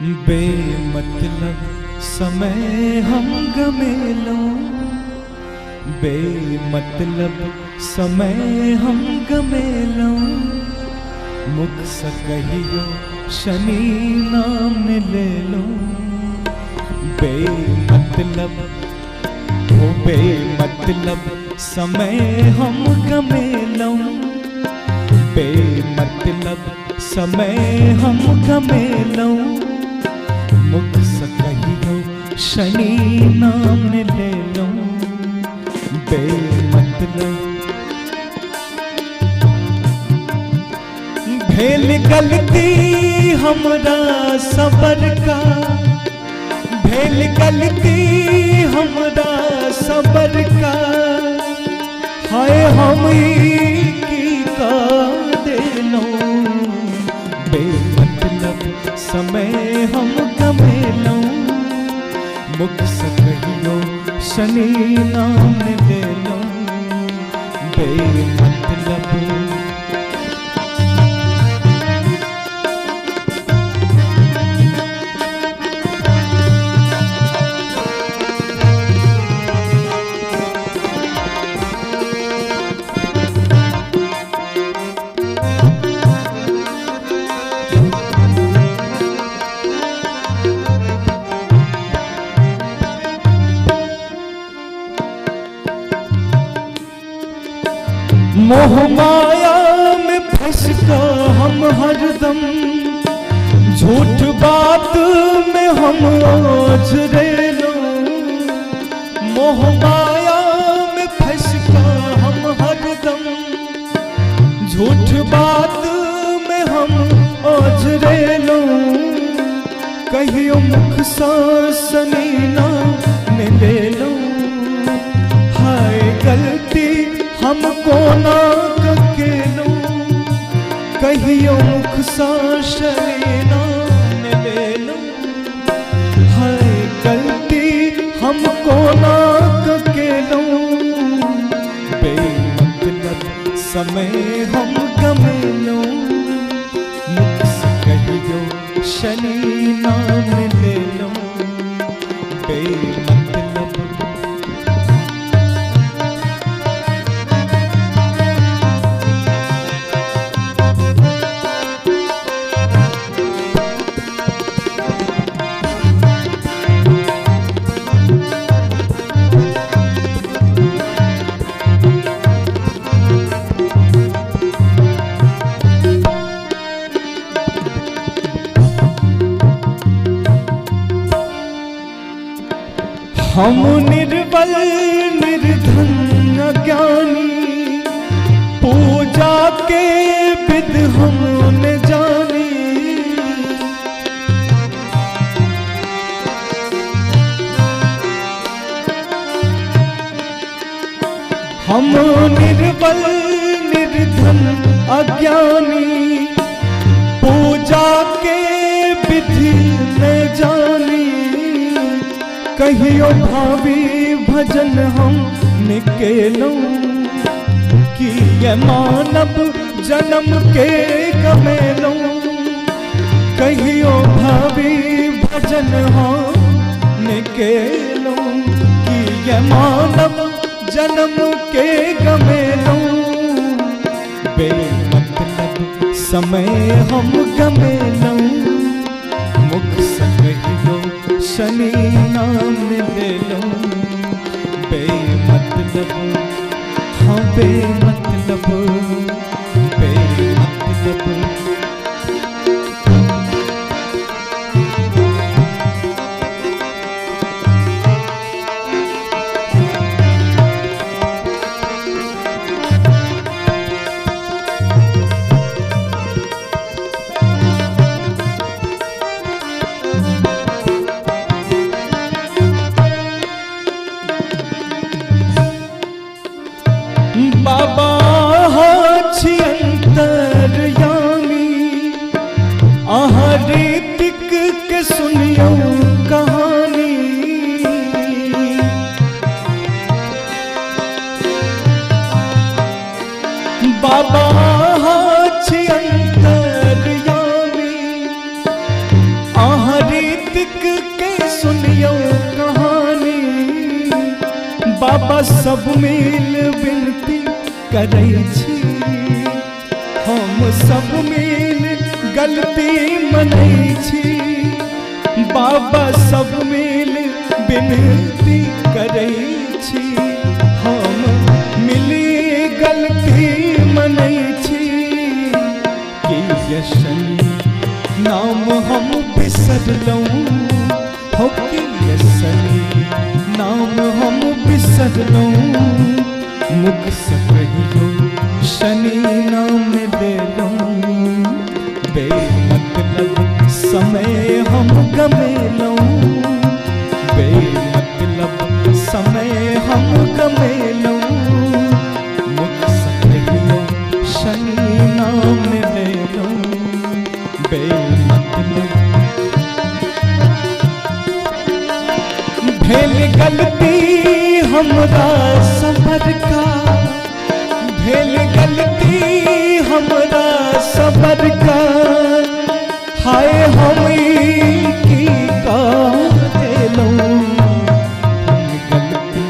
बेमतलब समय हम गमेलो, बेमतलब समय हम गमेलो। मुख से कहियो शनि नाम ले लो। बेमतलब ओ बेमतलब समय हम गमेलो, बेमतलब समय हम गमेलो। मुख से कहियो शनि नाम ले लो। बेमतलब भेल गलती हमरा सबर का, भेल गलती हमरा सबर का। हाय हम की का देनो। बेमतलब समय हम गमेलो। मुख से कहियो शनि नाम ले लो। बेमतलब मोह माया में फंस कर हम हरदम, झूठ बात में हम ओझरेलो। मोह माया में फंस कर हम हरदम, झूठ बात में हम ओझरेलो। कहियो मुख सा शनि नाम ले लो। हाय गलती हमको ना ककेलो। कहियो मुख सा शनि नाम ले लो। हाय गलती हमको ना ककेलो। बेमतलब समय हम गमेलो। मुख से कहियो शनि नाम ले लो। बेमतलब हम निर्बल निर्धन अज्ञानी, पूजा के विध हम न जानी। हम निर्बल निर्धन अज्ञानी, पूजा के विधि न जानी। कहियो भावी भजन हम निकेलो। कि ये मानव जन्म के गमेलो। कहियो भावी भजन हम निकेलो। कि ये मानव जन्म के गमेलो। बेमतलब समय हम गमेलो। मुख से कहियो शनि नाम ले लो। बेमतलब हाँ बेमतलब बेमतलब बाबा छी अंतरयामी। आहा ऋतिक के सुनियो कहानी। बाबा छी अंतरयामी। आहा ऋतिक के सुनियो कहानी, बाबा सब मिल विनती करै छी, हम सब मिल गलती मनै छी, बाबा सब मिल विनती करै छी, हम मिली गलती मनै छी, कि यशनी नाम हम बिसरलहुँ, हो कि यशनी नाम हम बिसरलहुँ, मुख से कहियो शनि नाम लेलहुँ, बेमतलब समय हम गमेलहुँ, बेमतलब समय हम गमेलहुँ, मुख से कहियो शनि नाम लेलहुँ, बेमतलब। भेल गलती हमरा सबर का, भेल गलती हमरा सबर का, हाय हम की का देलहुँ, गलती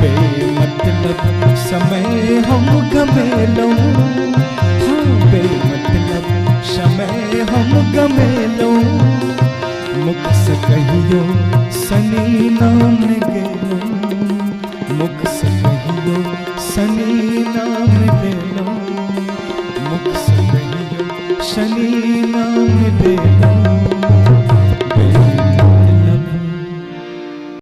बेमतलब समय हम गमेलहुँ, हाँ बेमतलब समय हम गमेलहुँ, मुख से कहियो शनि नाम गेलहुँ, मुख